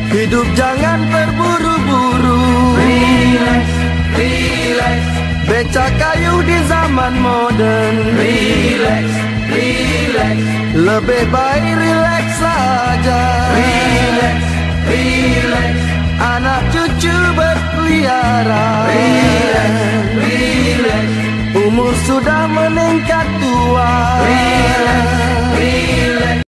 Hidup jangan terburu-buru. Relax, relax. Becak kayu di zaman modern. Relax, relax. Lebih baik relax saja. Relax, relax. Anak cucu berkeliaran.